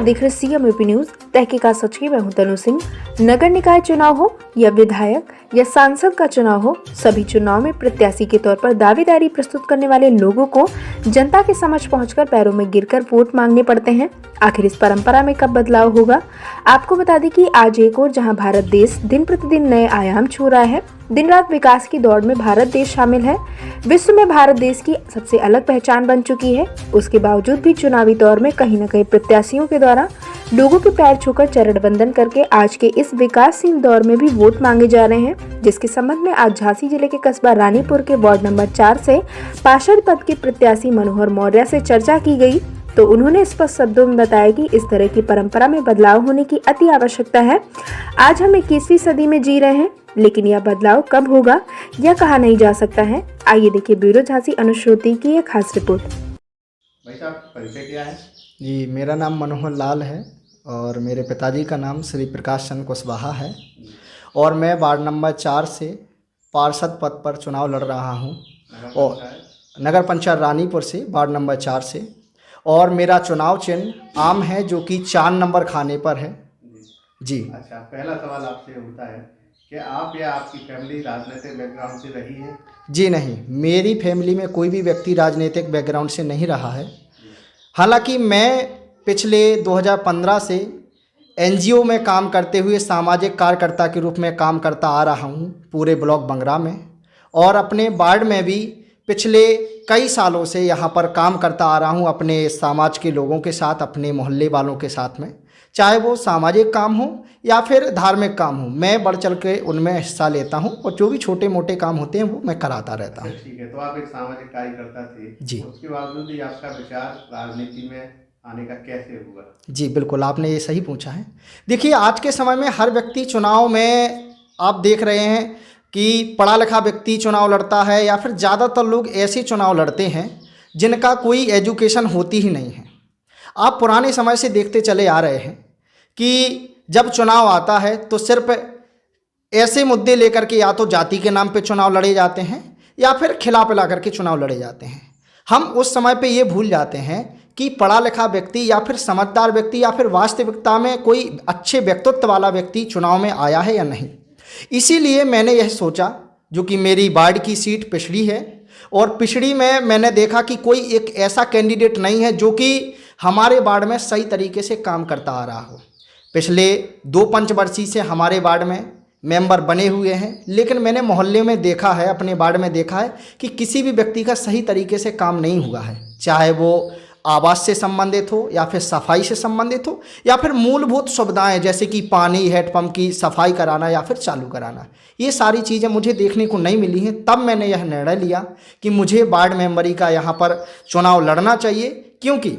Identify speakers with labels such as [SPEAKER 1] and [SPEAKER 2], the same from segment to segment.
[SPEAKER 1] देख रहे CM UP news. तहकीकात सच की, मैं हूं तनु सिंह। नगर निकाय चुनाव हो या विधायक या सांसद का चुनाव हो, सभी चुनाव में प्रत्याशी के तौर पर दावेदारी प्रस्तुत करने वाले लोगों को जनता के समक्ष पहुंचकर पैरों में गिरकर वोट मांगने पड़ते हैं। आखिर इस परंपरा में कब बदलाव होगा? आपको बता दें कि आज एक और जहां भारत देश दिन प्रतिदिन नए आयाम छू रहा है, दिन रात विकास की दौड़ में भारत देश शामिल है। विश्व में भारत देश की सबसे अलग पहचान बन चुकी है। उसके बावजूद भी चुनावी दौर में कहीं न कहीं प्रत्याशियों के द्वारा लोगों के पैर छूकर चरण वंदन करके आज के इस विकासशील दौर में भी वोट मांगे जा रहे हैं, जिसके संबंध में आज झांसी जिले के कस्बा रानीपुर के वार्ड नंबर 4 से पार्षद पद के प्रत्याशी मनोहर मौर्य से चर्चा की गई। तो उन्होंने स्पष्ट शब्दों में बताया कि इस तरह की परंपरा में बदलाव होने की अति आवश्यकता है। आज हम 21वीं सदी में जी रहे हैं, लेकिन यह बदलाव कब होगा यह कहा नहीं जा सकता है। आइए देखिए ब्यूरो झांसी अनुश्रुति की एक खास रिपोर्ट।
[SPEAKER 2] भाई साहब, परिचय क्या है?
[SPEAKER 3] जी, मेरा नाम मनोहर लाल है और मेरे पिताजी का नाम श्री प्रकाश चंद्र कुशवाहा है और मैं वार्ड नंबर 4 से पार्षद पद पर चुनाव लड़ रहा हूं और नगर पंचायत रानीपुर से वार्ड नंबर 4 से। और मेरा चुनाव चिन्ह आम है जो कि 4 नंबर खाने पर है। जी।
[SPEAKER 2] अच्छा, पहला सवाल आपसे होता है कि आप या आपकी फैमिली राजनीतिक बैकग्राउंड से रही है?
[SPEAKER 3] जी नहीं, मेरी फैमिली में कोई भी व्यक्ति राजनीतिक बैकग्राउंड से नहीं रहा है। हालांकि मैं पिछले 2015 से एनजीओ में काम करते हुए सामाजिक कार्यकर्ता के रूप में काम करता आ रहा हूं पूरे ब्लॉक बंगरा में, और अपने वार्ड में भी पिछले कई सालों से यहां पर काम करता आ रहा हूं अपने समाज के लोगों के साथ, अपने मोहल्ले वालों के साथ में। चाहे वो सामाजिक काम हो या फिर धार्मिक काम हो, मैं बढ़ चढ़ के उनमें हिस्सा लेता हूं और जो भी छोटे मोटे काम होते हैं वो मैं कराता रहता हूं।
[SPEAKER 2] ठीक है, तो आप एक सामाजिक कार्यकर्ता थे
[SPEAKER 3] जी।
[SPEAKER 2] उसके बावजूद भी आपका विचार राजनीति में आने का कैसे हुआ?
[SPEAKER 3] जी बिल्कुल, आपने ये सही पूछा है। देखिए, आज के समय में हर व्यक्ति चुनाव में आप देख रहे हैं कि पढ़ा लिखा व्यक्ति चुनाव लड़ता है या फिर ज़्यादातर लोग ऐसे चुनाव लड़ते हैं जिनका कोई एजुकेशन होती ही नहीं है। आप पुराने समय से देखते चले आ रहे हैं कि जब चुनाव आता है तो सिर्फ ऐसे मुद्दे लेकर के या तो जाति के नाम पे चुनाव लड़े जाते हैं या फिर खिला पिला करके चुनाव लड़े जाते हैं। हम उस समय पे ये भूल जाते हैं कि पढ़ा लिखा व्यक्ति या फिर समझदार व्यक्ति या फिर वास्तविकता में कोई अच्छे व्यक्तित्व वाला व्यक्ति चुनाव में आया है या नहीं। इसीलिए मैंने यह सोचा, जो कि मेरी वार्ड की सीट पिछड़ी है और पिछड़ी में मैंने देखा कि कोई एक ऐसा कैंडिडेट नहीं है जो कि हमारे वार्ड में सही तरीके से काम करता आ रहा हो। पिछले 2 पंचवर्षीय से हमारे वार्ड में मेंबर बने हुए हैं, लेकिन मैंने मोहल्ले में देखा है, अपने वार्ड में देखा है कि किसी भी व्यक्ति का सही तरीके से काम नहीं हुआ है, चाहे वो आवास से संबंधित हो या फिर सफाई से संबंधित हो या फिर मूलभूत सुविधाएं जैसे कि पानी, हैंडपंप की सफाई कराना या फिर चालू कराना। ये सारी चीज़ें मुझे देखने को नहीं मिली हैं। तब मैंने यह निर्णय लिया कि मुझे वार्ड मेंबरी का यहाँ पर चुनाव लड़ना चाहिए, क्योंकि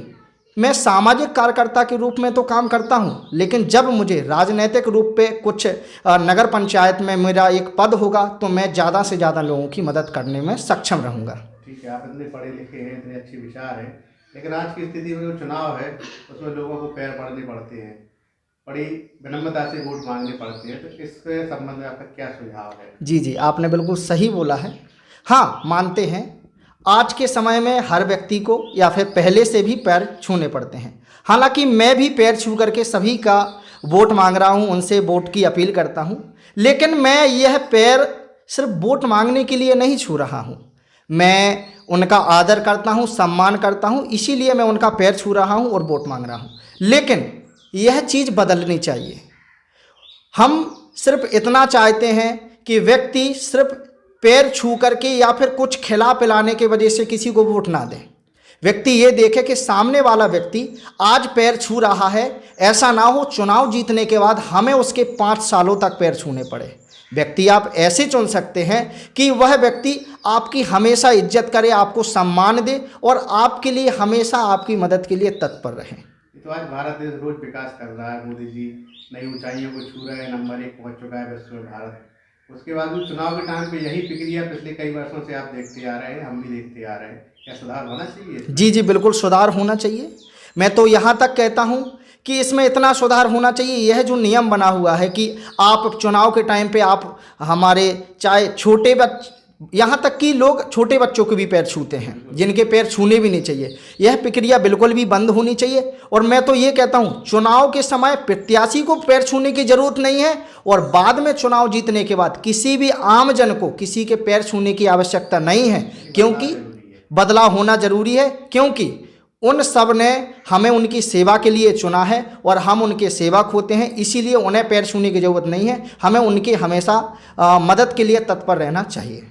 [SPEAKER 3] मैं सामाजिक कार्यकर्ता के रूप में तो काम करता हूँ, लेकिन जब मुझे राजनीतिक रूप पे कुछ नगर पंचायत में मेरा एक पद होगा तो मैं ज़्यादा से ज़्यादा लोगों की मदद करने में सक्षम रहूँगा।
[SPEAKER 2] ठीक है, आप इतने पढ़े लिखे हैं, इतने अच्छे विचार हैं, लेकिन आज की स्थिति में जो चुनाव है उसमें लोगों को पैर पड़ने पड़ते हैं, बड़ी विनम्रता से वोट मांगने पड़ते हैं। तो इसके संबंध में आपका क्या सुझाव है?
[SPEAKER 3] जी, आपने बिल्कुल सही बोला है। हाँ, मानते हैं आज के समय में हर व्यक्ति को या फिर पहले से भी पैर छूने पड़ते हैं। हालांकि मैं भी पैर छू करके सभी का वोट मांग रहा हूं, उनसे वोट की अपील करता हूं, लेकिन मैं यह पैर सिर्फ वोट मांगने के लिए नहीं छू रहा हूं। मैं उनका आदर करता हूं, सम्मान करता हूं, इसीलिए मैं उनका पैर छू रहा हूं और वोट मांग रहा हूं। लेकिन यह चीज़ बदलनी चाहिए। हम सिर्फ इतना चाहते हैं कि व्यक्ति सिर्फ पैर छू करके या फिर कुछ खिला पिलाने के वजह से किसी को वोट ना दे। व्यक्ति ये देखे कि सामने वाला व्यक्ति आज पैर छू रहा है, ऐसा ना हो चुनाव जीतने के बाद हमें उसके 5 सालों तक पैर छूने पड़े। व्यक्ति आप ऐसे चुन सकते हैं कि वह व्यक्ति आपकी हमेशा इज्जत करे, आपको सम्मान दे और आपके लिए हमेशा आपकी मदद के लिए तत्पर रहे।
[SPEAKER 2] तो आज भारत देश रोज विकास कर रहा है, मोदी जी नई ऊंचाइयों को छू रहे हैं, नंबर 1 पहुंच चुका है विश्व में भारत। उसके बाद भी चुनाव के टाइम पे यही प्रक्रिया पिछले कई वर्षों से आप देखते आ रहे हैं, हम भी देखते आ रहे हैं। क्या सुधार होना चाहिए?
[SPEAKER 3] जी बिल्कुल सुधार होना चाहिए। मैं तो यहाँ तक कहता हूँ कि इसमें इतना सुधार होना चाहिए, यह जो नियम बना हुआ है कि आप चुनाव के टाइम पे आप हमारे चाहे यहाँ तक कि लोग छोटे बच्चों के भी पैर छूते हैं, जिनके पैर छूने भी नहीं चाहिए। यह प्रक्रिया बिल्कुल भी बंद होनी चाहिए। और मैं तो ये कहता हूँ, चुनाव के समय प्रत्याशी को पैर छूने की जरूरत नहीं है, और बाद में चुनाव जीतने के बाद किसी भी आम जन को किसी के पैर छूने की आवश्यकता नहीं है, क्योंकि बदलाव होना जरूरी है। क्योंकि उन सब ने हमें उनकी सेवा के लिए चुना है और हम उनके सेवक होते हैं, इसीलिए उन्हें पैर छूने की जरूरत नहीं है। हमें उनकी हमेशा मदद के लिए तत्पर रहना चाहिए।